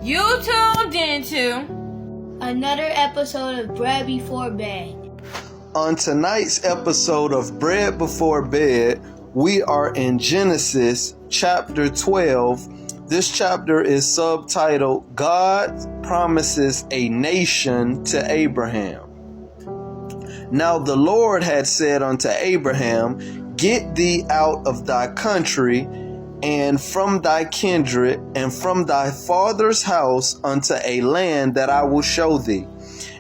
You tuned into another episode of Bread Before Bed. On tonight's episode of Bread Before Bed, we are in Genesis chapter 12. This chapter is subtitled, God Promises a Nation to Abraham. Now the Lord had said unto Abraham, Get thee out of thy country, and from thy kindred, and from thy father's house, unto a land that I will show thee.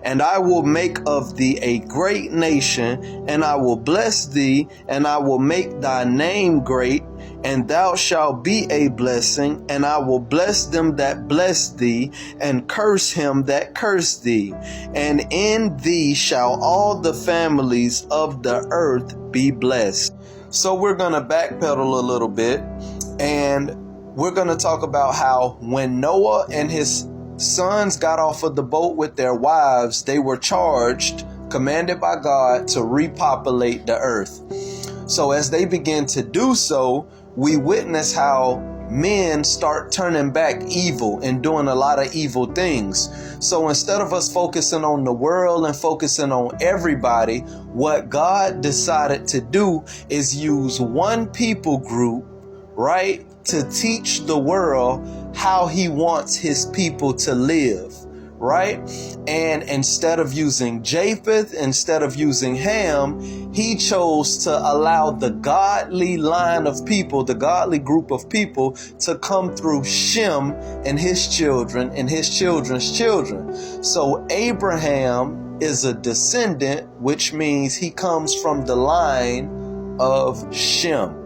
And I will make of thee a great nation, and I will bless thee, and I will make thy name great, and thou shalt be a blessing, and I will bless them that bless thee, and curse him that curse thee. And in thee shall all the families of the earth be blessed. So we're going to backpedal a little bit, and we're going to talk about how when Noah and his sons got off of the boat with their wives, they were charged, commanded by God, to repopulate the earth. So as they begin to do so, we witness how men start turning back evil and doing a lot of evil things. So instead of us focusing on the world and focusing on everybody, what God decided to do is use one people group, right, to teach the world how he wants his people to live, right? And instead of using Japheth, instead of using Ham, he chose to allow the godly line of people, the godly group of people, to come through Shem and his children and his children's children. So Abraham is a descendant, which means he comes from the line of Shem.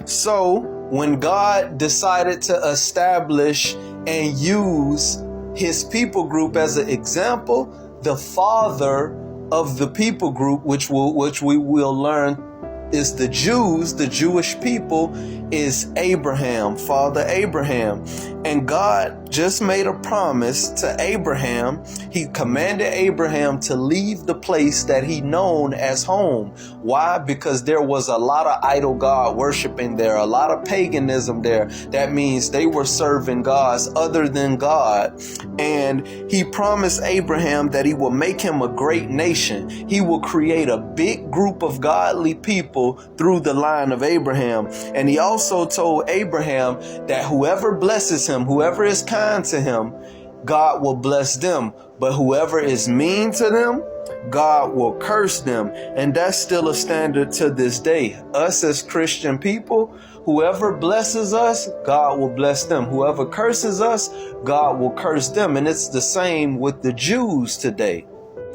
So when God decided to establish and use his people group as an example, the father of the people group, which we will learn is the Jews, the Jewish people, is Abraham, Father Abraham. And God just made a promise to Abraham. He commanded Abraham to leave the place that he known as home. Why? Because there was a lot of idol god worshiping there, a lot of paganism there. That means they were serving gods other than God. And he promised Abraham that he will make him a great nation. He will create a big group of godly people through the line of Abraham. And he also told Abraham that whoever blesses him, whoever is kind to him, God will bless them. But whoever is mean to them, God will curse them. And that's still a standard to this day. Us as Christian people, whoever blesses us, God will bless them. Whoever curses us, God will curse them. And it's the same with the Jews today.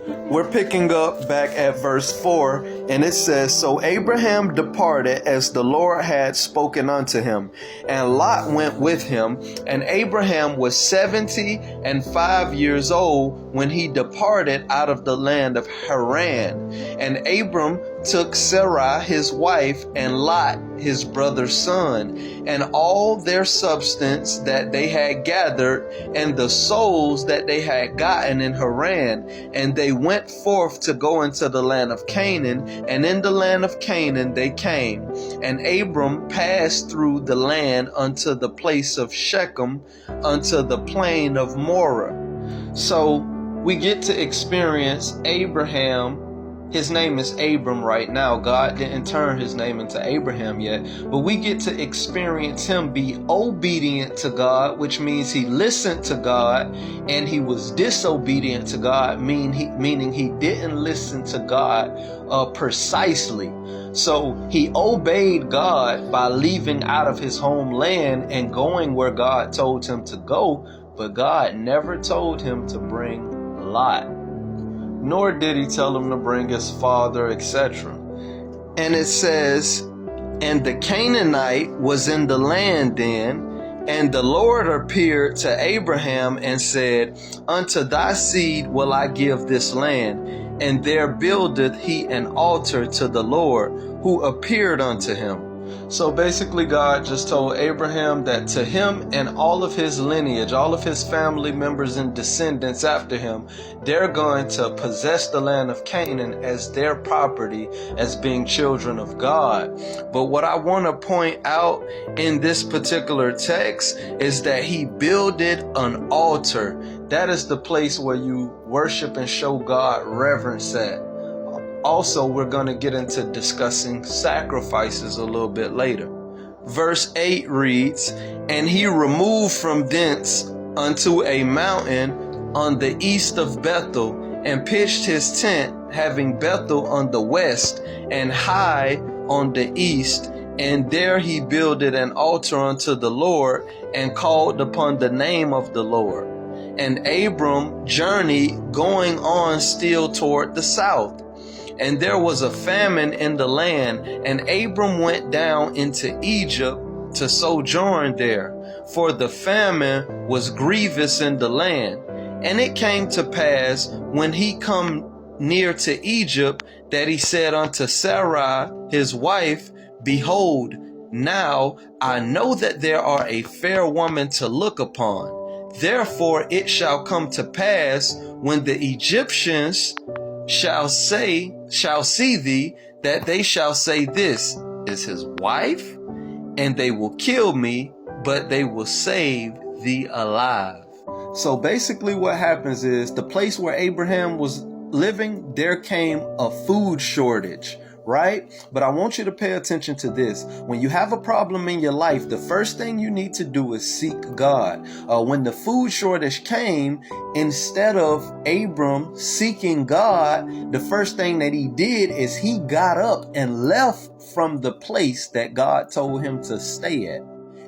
We're picking up back at verse 4, and it says, So Abraham departed as the Lord had spoken unto him, and Lot went with him. And Abraham was 75 years old when he departed out of the land of Haran. And Abram took Sarai his wife, and Lot his brother's son, and all their substance that they had gathered, and the souls that they had gotten in Haran. And they went forth to go into the land of Canaan, and in the land of Canaan they came. And Abram passed through the land unto the place of Shechem, unto the plain of Moreh. So we get to experience Abraham. His name is Abram right now. God didn't turn his name into Abraham yet. But we get to experience him be obedient to God, which means he listened to God, and he was disobedient to God, meaning he didn't listen to God precisely. So he obeyed God by leaving out of his homeland and going where God told him to go, but God never told him to bring Lot. Nor did he tell him to bring his father, etc. And it says, And the Canaanite was in the land then, and the Lord appeared to Abraham and said, Unto thy seed will I give this land. And there buildeth he an altar to the Lord, who appeared unto him. So basically, God just told Abraham that to him and all of his lineage, all of his family members and descendants after him, they're going to possess the land of Canaan as their property, as being children of God. But what I want to point out in this particular text is that he builded an altar. That is the place where you worship and show God reverence at. Also, we're going to get into discussing sacrifices a little bit later. Verse 8 reads, "And he removed from thence unto a mountain on the east of Bethel, and pitched his tent, having Bethel on the west, and Hai on the east. And there he builded an altar unto the Lord, and called upon the name of the Lord. And Abram journeyed, going on still toward the south. And there was a famine in the land, and Abram went down into Egypt to sojourn there, for the famine was grievous in the land. And it came to pass, when he come near to Egypt, that he said unto Sarai his wife, Behold, now I know that there are a fair woman to look upon. Therefore it shall come to pass, when the Egyptians shall see thee, that they shall say, This is his wife, and they will kill me, but they will save thee alive." So basically what happens is, the place where Abraham was living, there came a food shortage, right? But I want you to pay attention to this. When you have a problem in your life, the first thing you need to do is seek God. When the food shortage came, instead of Abram seeking God, the first thing that he did is he got up and left from the place that God told him to stay at.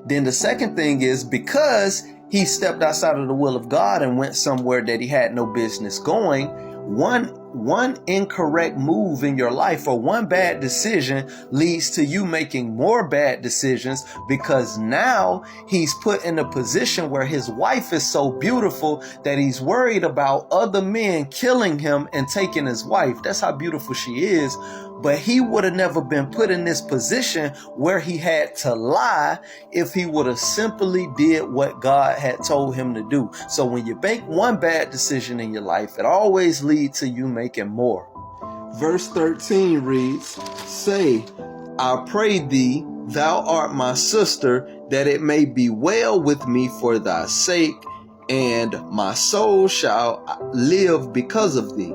Then the second thing is, because he stepped outside of the will of God and went somewhere that he had no business going, one incorrect move in your life, or one bad decision, leads to you making more bad decisions, because now he's put in a position where his wife is so beautiful that he's worried about other men killing him and taking his wife. That's how beautiful she is. But he would have never been put in this position where he had to lie if he would have simply did what God had told him to do. So when you make one bad decision in your life, it always leads to you making more. Verse 13 reads, "Say, I pray thee, thou art my sister, that it may be well with me for thy sake, and my soul shall live because of thee.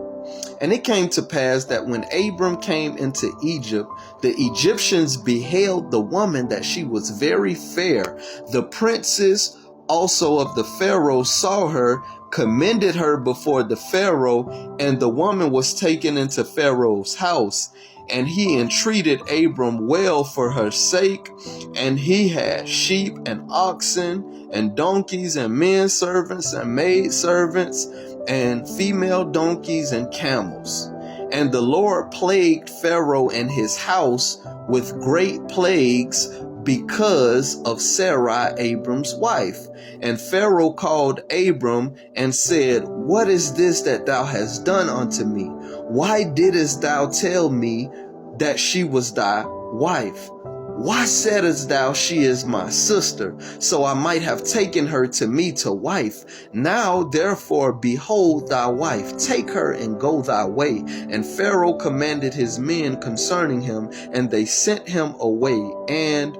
And it came to pass that when Abram came into Egypt, the Egyptians beheld the woman, that she was very fair. The princes also of the Pharaoh saw her, commended her before the Pharaoh, and the woman was taken into Pharaoh's house. And he entreated Abram well for her sake, and he had sheep and oxen and donkeys and men servants and maid servants and female donkeys and camels. And the Lord plagued Pharaoh and his house with great plagues because of Sarai, Abram's wife. And Pharaoh called Abram and said, What is this that thou hast done unto me? Why didst thou tell me that she was thy wife? Why saidst thou, she is my sister, so I might have taken her to me to wife? Now therefore, behold thy wife, take her and go thy way. And Pharaoh commanded his men concerning him, and they sent him away, and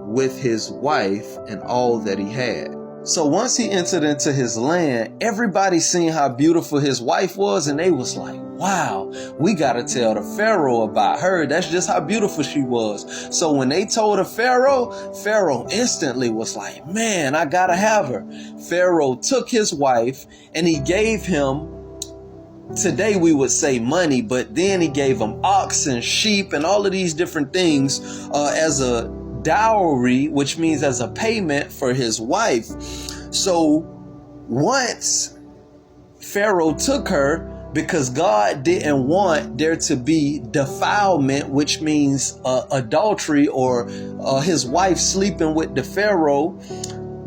with his wife and all that he had. So once he entered into his land, everybody seen how beautiful his wife was, and they was like, wow, we got to tell the Pharaoh about her. That's just how beautiful she was. So when they told the Pharaoh, Pharaoh instantly was like, man, I got to have her. Pharaoh took his wife and he gave him, today we would say money, but then he gave him oxen, sheep, and all of these different things as a dowry, which means as a payment for his wife. So once Pharaoh took her, because God didn't want there to be defilement, which means adultery, or his wife sleeping with the Pharaoh,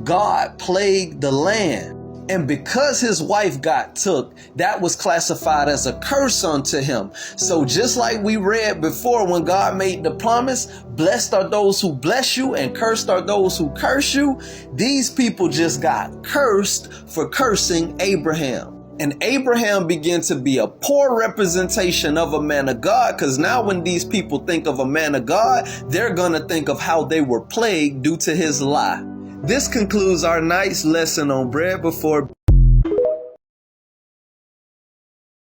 God plagued the land. And because his wife got took, that was classified as a curse unto him. So just like we read before, when God made the promise, blessed are those who bless you and cursed are those who curse you, these people just got cursed for cursing Abraham. And Abraham began to be a poor representation of a man of God, because now when these people think of a man of God, they're going to think of how they were plagued due to his lie. This concludes our night's lesson on bread before